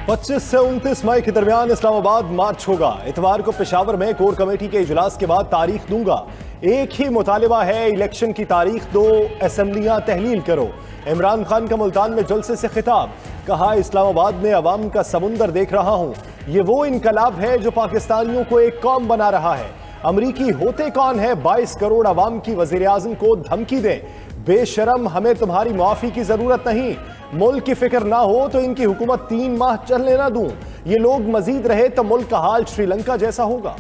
25 से 29 मई के दरमियान इस्लामाबाद मार्च होगा। इतवार को पेशावर में कोर कमेटी के इजलास के बाद तारीख दूंगा। एक ही मुतालिबा है, इलेक्शन की तारीख दो, असेंबलियां तहलील करो। इमरान खान का मुल्तान में जलसे से खिताब, कहा इस्लामाबाद में अवाम का समुंदर देख रहा हूं। ये वो इनकलाब है जो पाकिस्तानियों को एक कौम बना रहा है। अमरीकी होते कौन है 22 करोड़ अवाम की वजीर आजम को धमकी दें। बेशरम, हमें तुम्हारी मुआफी की जरूरत नहीं। मुल्क की फिक्र ना हो तो इनकी हुकूमत 3 माह चलने ना दूं। ये लोग मजीद रहे तो मुल्क का हाल श्रीलंका जैसा होगा।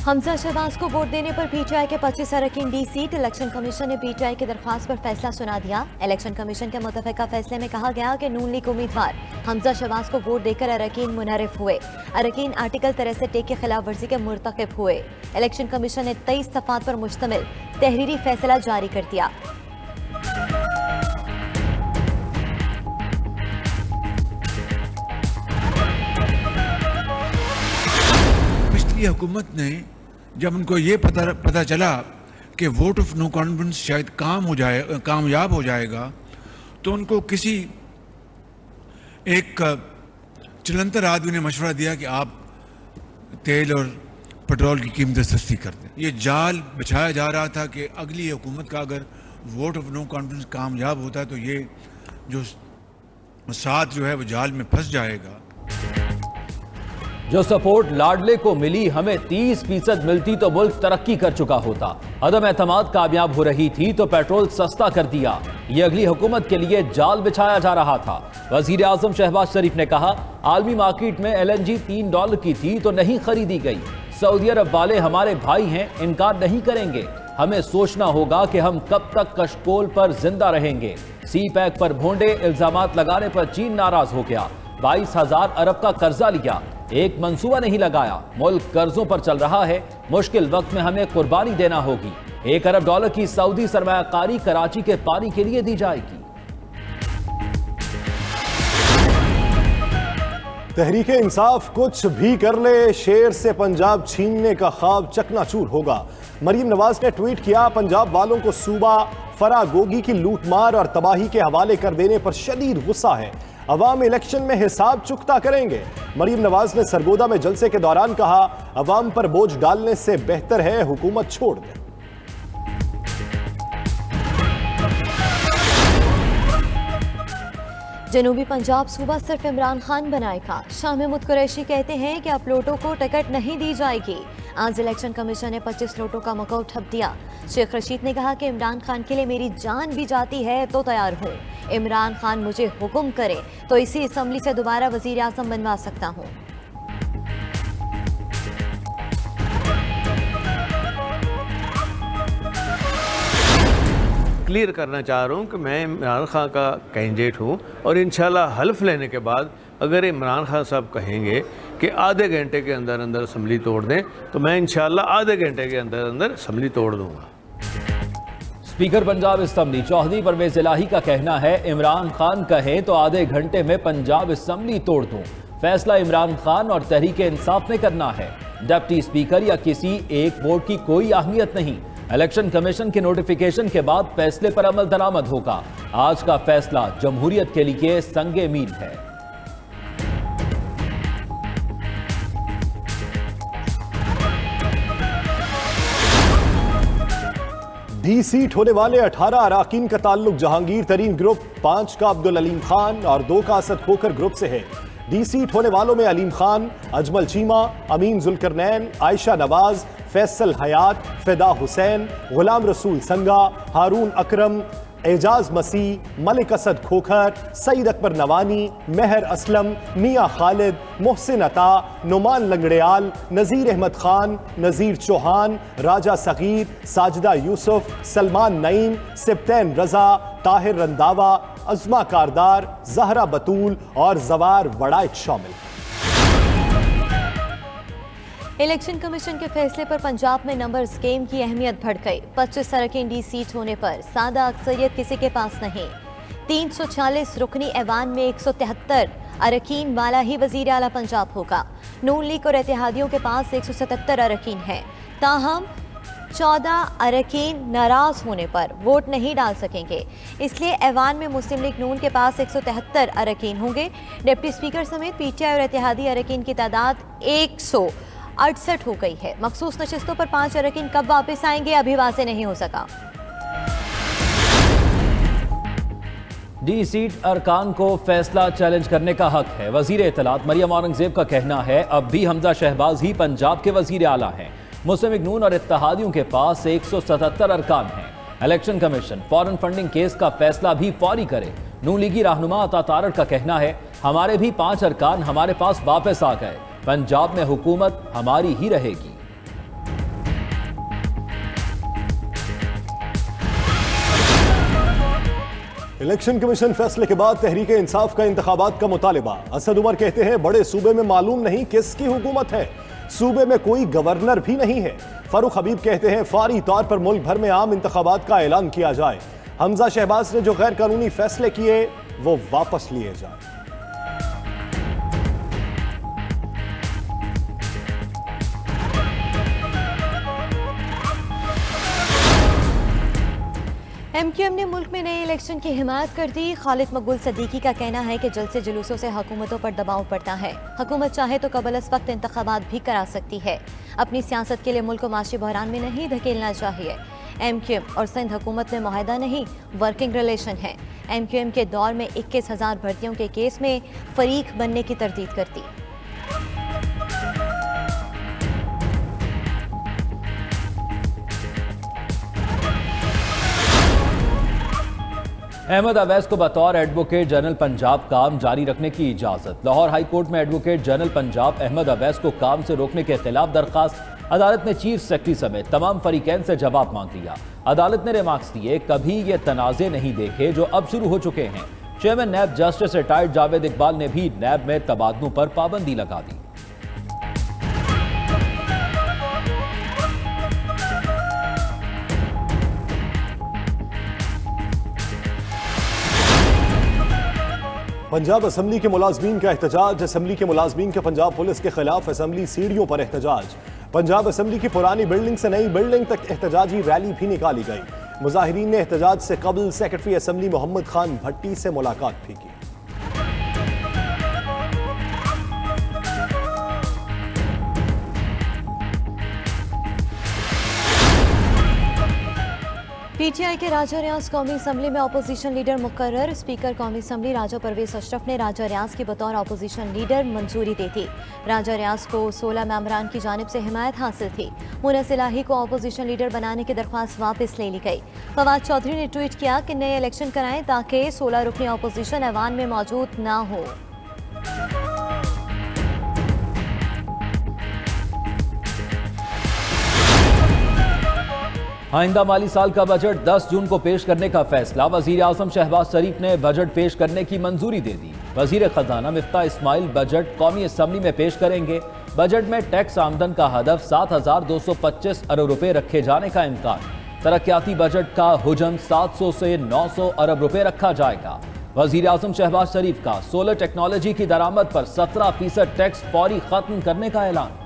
हमजा शहबाज को वोट देने पर पीटीआई के 25 अरकान डी सीट। इलेक्शन कमीशन ने पीटीआई की दरख्वास्त पर फैसला सुना दिया। इलेक्शन कमीशन के मुतफ़िका फैसले में कहा गया कि नून लीग उम्मीदवार हमजा शहबाज को वोट देकर अरकान मुनहरिफ हुए। अरकान आर्टिकल 63 की खिलाफ वर्जी के मुर्तकिब हुए। इलेक्शन कमीशन ने 23 सफ़ात पर मुश्तमिल तहरीरी फैसला जारी कर दिया। पिछली हुकूमत ने जब उनको ये पता चला कि वोट ऑफ नो कॉन्फिडेंस शायद कामयाब हो जाएगा, तो उनको किसी एक चलंतर आदमी ने मशवरा दिया कि आप तेल और पेट्रोल की कीमतें सस्ती कर दें। ये जाल बिछाया जा रहा था कि अगली हुकूमत का अगर वोट ऑफ नो कॉन्फिडेंस कामयाब होता है तो ये जो साथ जो है वो जाल में फंस जाएगा। जो सपोर्ट लाडले को मिली, हमें 30% मिलती तो मुल्क तरक्की कर चुका होता। अदम एतमाद कामयाब हो रही थी तो पेट्रोल सस्ता कर दिया। ये अगली हुकूमत के लिए जाल बिछाया जा रहा था। वजीर आजम शहबाज शरीफ ने कहा आलमी मार्केट में LNG $3 की थी तो नहीं खरीदी गई। सऊदी अरब वाले हमारे भाई हैं, इनकार नहीं करेंगे। हमें सोचना होगा कि हम कब तक कशकोल पर जिंदा रहेंगे। CPEC पर भोंडे इल्जामात लगाने पर चीन नाराज हो गया। 22,000 अरब का कर्जा लिया, एक मंसूबा नहीं लगाया। मुल्क कर्जों पर चल रहा है। मुश्किल वक्त में हमें कुर्बानी देना होगी। $1 अरब की सऊदी सरमायाकारी कराची के पानी के लिए दी जाएगी। तहरीक इंसाफ कुछ भी कर ले, शेर से पंजाब छीनने का ख्वाब चकनाचूर होगा। मरीम नवाज ने ट्वीट किया, पंजाब वालों को सूबा फरागोगी की लूटमार और तबाही के हवाले कर देने पर शदीद गुस्सा है। अवाम इलेक्शन में हिसाब चुकता करेंगे। मरीम नवाज ने सरगोदा में जलसे के दौरान कहा अवाम पर बोझ डालने से बेहतर है हुकूमत छोड़ दें। जनूबी पंजाब सूबा सिर्फ इमरान खान बनाएगा। शाह महमूद कुरैशी कहते हैं कि अब लोटों को टिकट नहीं दी जाएगी। आज इलेक्शन कमीशन ने 25 लोटों का मौका उठा दिया। शेख रशीद ने कहा कि इमरान खान के लिए मेरी जान भी जाती है तो तैयार हूँ। इमरान खान मुझे हुक्म करे तो इसी असम्बली से दोबारा वजीर आज़म बनवा सकता हूँ। क्लियर करना चाह रहा हूँ कि मैं इमरान खान का कैंडिडेट हूँ और इंशाल्लाह हल्फ लेने के बाद अगर इमरान खान साहब कहेंगे कि आधे घंटे के अंदर अंदर असम्बली तोड़ दें तो मैं इंशाल्लाह आधे घंटे के अंदर अंदर असम्बली तोड़ दूँगा। स्पीकर पंजाब असम्बली चौधरी परवेज इलाही का कहना है इमरान खान कहे तो आधे घंटे में पंजाब असम्बली तोड़ दूं। फैसला इमरान खान और तहरीक इंसाफ ने करना है। डिप्टी स्पीकर या किसी एक वोट की कोई अहमियत नहीं। इलेक्शन कमीशन के नोटिफिकेशन के बाद फैसले पर अमल दरामद होगा। आज का फैसला जमहूरियत के लिए संगे मील है। डी सीट होने वाले 18 अराकीन का ताल्लुक जहांगीर तरीन ग्रुप, 5 का अब्दुल अलीम खान और 2 का असद खोखर ग्रुप से है। डी सीट होने वालों में अलीम खान, अजमल चीमा, अमीन जुल्करनैन, आयशा नवाज, फैसल हयात, फिदा हुसैन, गुलाम रसूल संगा, हारून अकरम, एजाज मसीह, मलिक असद खोखर, सईद अकबर नवानी, मेहर असलम, मियाँ खालिद, मोहसिन अता, नुमान लंगड़ेयाल, नज़ीर अहमद खान, नज़ीर चौहान, राजा सगीर, साजिदा यूसुफ, सलमान नईम, सिब्तैन रजा, ताहिर रंदावा, अज़मा कारदार, जहरा बतूल और जवार वड़ाइच शामिल। इलेक्शन कमीशन के फैसले पर पंजाब में नंबर्स गेम की अहमियत बढ़ गई। 25 अरकान डी सीट होने पर सादा अक्सरियत किसी के पास नहीं। 346 रुकनी ऐवान में 173 अरकीन वाला ही वजीर आला पंजाब होगा। नून लीग और इत्तेहादियों के पास 177 अरकीन हैं, ताहम 14 अरकीन नाराज होने पर वोट नहीं डाल सकेंगे। इसलिए ऐवान में मुस्लिम लीग नून के पास 173 अरकीन होंगे। डिप्टी स्पीकर समेत पीटीआई और इत्तेहादी अरकीन की तादाद 168 हो गई है। मखसूस नशिस्तों पर 5 अरकीन कब वापस आएंगे अभी वाज़ेह नहीं हो सका। डी सीट अरकान को फैसला चैलेंज करने का हक है। वजीर इत्तलात मरियम औरंगजेब का कहना है अब भी हमजा शहबाज ही पंजाब के वजीर आला हैं। मुस्लिम लीग नून और इत्तेहादियों के पास 177 अरकान हैं। Election commission foreign funding case का फैसला भी फौरी करे। नून लीगी रहनुमा अता तारड़ का कहना है हमारे भी 5 अरकान हमारे पास वापस आ गए, पंजाब में हुकूमत हमारी ही रहेगी। इलेक्शन कमीशन फैसले के बाद तहरीक इंसाफ का इंतखाबात का मुतालिबा। असद उमर कहते हैं बड़े सूबे में मालूम नहीं किसकी हुकूमत है, सूबे में कोई गवर्नर भी नहीं है। फारूक हबीब कहते हैं फौरी तौर पर मुल्क भर में आम इंतखाबात का ऐलान किया जाए। हमजा शहबाज ने जो गैर कानूनी फैसले किए वो वापस लिए जाए। MQM ने मुल्क में नए इलेक्शन की हिमायत कर दी। खालिद मकबूल सदीकी का कहना है कि जलसे जुलूसों से हुकूमतों पर दबाव पड़ता है। हुकूमत चाहे तो कबल अस वक्त इंतखाबात भी करा सकती है। अपनी सियासत के लिए मुल्क को माशी बहरान में नहीं धकेलना चाहिए। MQM और सिंध हुकूमत में मुआहदा नहीं, वर्किंग रिलेशन है। MQM के दौर में 21,000 भर्तियों के केस में फरीक बनने की तरदीद करती। अहमद अवैस को बतौर एडवोकेट जनरल पंजाब काम जारी रखने की इजाजत। लाहौर हाई कोर्ट में एडवोकेट जनरल पंजाब अहमद अवैस को काम से रोकने के खिलाफ दरखास्त अदालत ने चीफ सेक्रेटरी समेत तमाम फरीकैन से जवाब मांग लिया। अदालत ने रिमार्क्स दिए कभी ये तनाज़े नहीं देखे जो अब शुरू हो चुके हैं। Chairman NAB justice retired Javed Iqbal ने भी नैब में तबादलों पर पाबंदी लगा दी। पंजाब असम्बली के मुलाजमीन का एहतजाज। असम्बली के मुलाजमीन का पंजाब पुलिस के खिलाफ असम्बली सीढ़ियों पर एहतजाज। पंजाब असम्बली की पुरानी बिल्डिंग से नई बिल्डिंग तक एहतजाजी रैली भी निकाली गई। मुजाहिरीन ने एहतजाज से कबल सेक्रेटरी असम्बली मोहम्मद खान भट्टी से मुलाकात भी की। PTI के राजा रियाज कौमी असम्बली में अपोजिशन लीडर मुकर्रर। स्पीकर कौमी असम्बली राजा परवेज अशरफ ने राजा रियाज की बतौर अपोजिशन लीडर मंजूरी दी थी। राजा रियाज को 16 मेंबरान की जानिब से हिमायत हासिल थी। मुनस इलाही को अपोजिशन लीडर बनाने की दरख्वास्त वापस ले ली गई। फवाद चौधरी ने ट्वीट किया कि नए इलेक्शन कराएं ताकि 16 रुकनी अपोजिशन ऐवान में मौजूद ना हो। आइंदा माली साल का बजट 10 जून को पेश करने का फैसला। वजीर आजम शहबाज शरीफ ने बजट पेश करने की मंजूरी दे दी। वजीर खजाना मिफ्ता इस्माइल बजट कौमी असम्बली में पेश करेंगे। बजट में टैक्स आमदन का हदफ 7,225 अरब रुपए रखे जाने का इम्कान। तरक्याती बजट का हुजम 700 से 900 अरब रुपए रखा जाएगा। वजीर आजम शहबाज शरीफ का सोलर टेक्नोलॉजी की दरामद पर 17% टैक्स फौरी खत्म करने का ऐलान।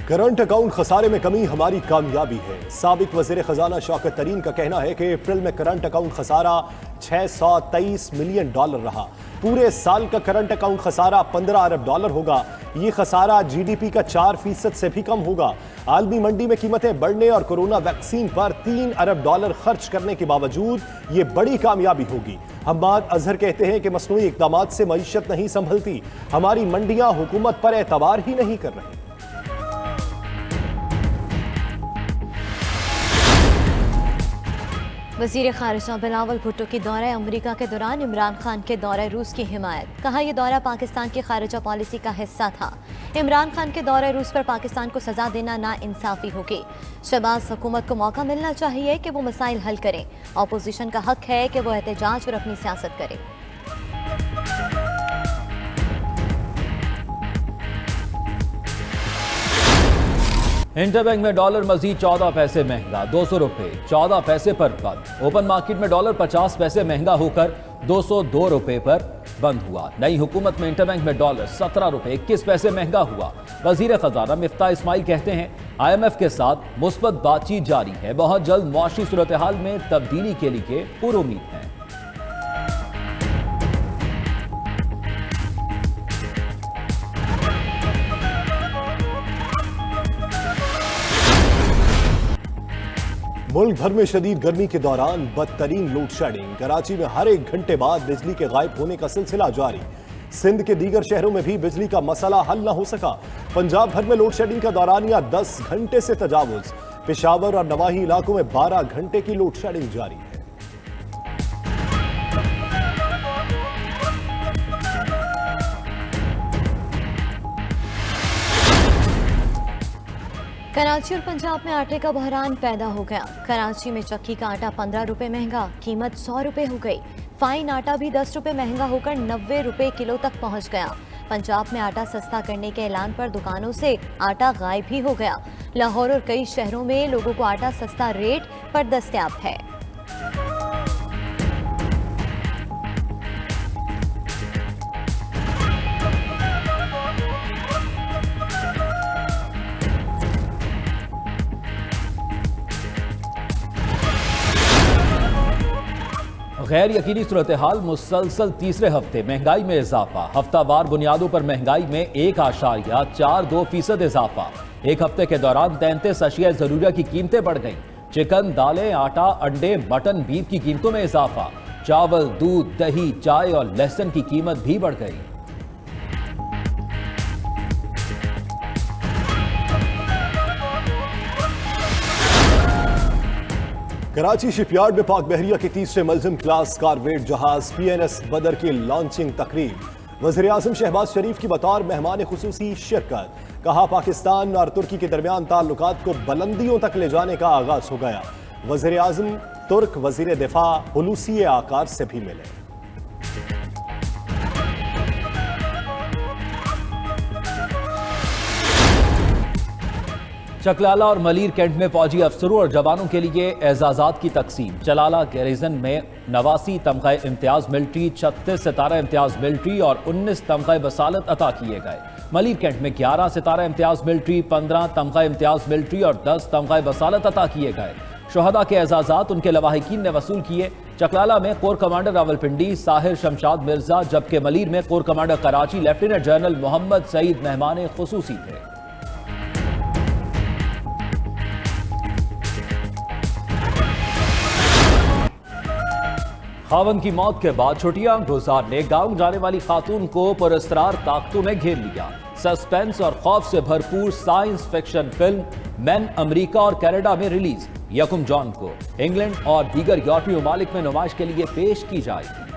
करंट अकाउंट खसारे में कमी हमारी कामयाबी है। साबिक वजीर खजाना शौकत तरीन का कहना है कि अप्रैल में करंट अकाउंट खसारा 623 मिलियन डॉलर रहा। पूरे साल का करंट अकाउंट खसारा 15 अरब डॉलर होगा। ये खसारा GDP का 4% से भी कम होगा। आलमी मंडी में कीमतें बढ़ने और कोरोना वैक्सीन पर 3 अरब डॉलर खर्च करने के बावजूद ये बड़ी कामयाबी होगी। हम्माद अजहर कहते हैं कि मसनूई इक़दामात से मईशत नहीं संभलती। हमारी मंडियां हुकूमत पर एतबार ही नहीं कर रही। वज़ीर ख़ारिजा बिलावल भुट्टो की दौरा अमरीका के दौरान इमरान खान के दौरा रूस की हिमायत। कहा यह दौरा पाकिस्तान की ख़ारिजा पॉलिसी का हिस्सा था। इमरान खान के दौरा रूस पर पाकिस्तान को सज़ा देना नाइंसाफ़ी होगी। शहबाज हुकूमत को मौका मिलना चाहिए कि वो मसाइल हल करें। अपोजिशन का हक है कि वो एहतजाज और अपनी सियासत करे। इंटरबैंक में डॉलर मजीद 14 पैसे महंगा, 200 रुपए 14 पैसे पर बंद। ओपन मार्केट में डॉलर 50 पैसे महंगा होकर 202 रुपए पर बंद हुआ। नई हुकूमत में इंटरबैंक में डॉलर 17 रुपए 21 पैसे महंगा हुआ। वजीर खजाना मिफ्ता इस्माइल कहते हैं, IMF के साथ मुस्बत बातचीत जारी है, बहुत जल्द मुआशी सूरत हाल में तब्दीली के लिए पुरुमीद है। मुल्क भर में शदीद गर्मी के दौरान बदतरीन लोड शेडिंग। कराची में हर 1 घंटे बाद बिजली के गायब होने का सिलसिला जारी। सिंध के दीगर शहरों में भी बिजली का मसला हल न हो सका। पंजाब भर में लोड शेडिंग का दौरानिया 10 घंटे से तजावुज। पेशावर और नवाही इलाकों में 12 घंटे की लोड शेडिंग जारी है। कराची और पंजाब में आटे का बहरान पैदा हो गया। कराची में चक्की का आटा 15 रुपए महंगा, कीमत 100 रुपए हो गई। फाइन आटा भी 10 रुपए महंगा होकर 90 रुपए किलो तक पहुंच गया। पंजाब में आटा सस्ता करने के ऐलान पर दुकानों से आटा गायब ही हो गया। लाहौर और कई शहरों में लोगों को आटा सस्ता रेट पर दस्तयाब है। गैर यकीनी सूरत हाल, मुसलसल तीसरे हफ्ते महंगाई में इजाफा। हफ्तावार बुनियादों पर महंगाई में 1.42% इजाफा। एक हफ्ते के दौरान 33 अशिया जरूरिया की कीमतें बढ़ गईं। चिकन, दालें, आटा, अंडे, मटन, बीफ की कीमतों में इजाफा। चावल, दूध, दही, चाय और लहसुन की कीमत भी बढ़ गई। कराची शिपयार्ड में पाक बहरिया के तीसरे मलजम क्लास कारवेट जहाज PNS बदर की लॉन्चिंग तकरीब। वज़ीर आज़म शहबाज शरीफ की बतौर मेहमान खुसूसी शिरकत। कहा, पाकिस्तान और तुर्की के दरमियान ताल्लुकात को बुलंदियों तक ले जाने का आगाज हो गया। वज़ीर आज़म तुर्क वज़ीर दिफा हुलूसी आकार से भी मिले। चकलाला और मलीर कैंट में फौजी अफसरों और जवानों के लिए एजाजात की तकसीम। चलाला गैरिजन में 89 तमगा इम्तियाज मिलिट्री, 36 सितारा इम्तियाज मिलिट्री और 19 तमगा बसालत अता किए गए। मलीर कैंट में 11 सितारा इम्तियाज मिलिट्री, 15 तमगा इम्तियाज मिलिट्री और 10 तमगा बसालत अता किए गए। शोहदा के एजाजात उनके लवाहिकीन ने वसूल किए। चकलाला में कोर कमांडर रावलपिंडी साहिर शमशाद मिर्जा, जबकि मलीर में core commander Karachi lieutenant general Mohammad Saeed मेहमान खुसूसी थे। खावन की मौत के बाद छुट्टियां गुजारने गांव जाने वाली खातून को पुरस्कार ताकतों में घेर लिया। सस्पेंस और खौफ से भरपूर science fiction film man America और कनाडा में रिलीज। 1 जून को इंग्लैंड और दीगर यूरोपीय ममालिक में नुमाइश के लिए पेश की जाएगी।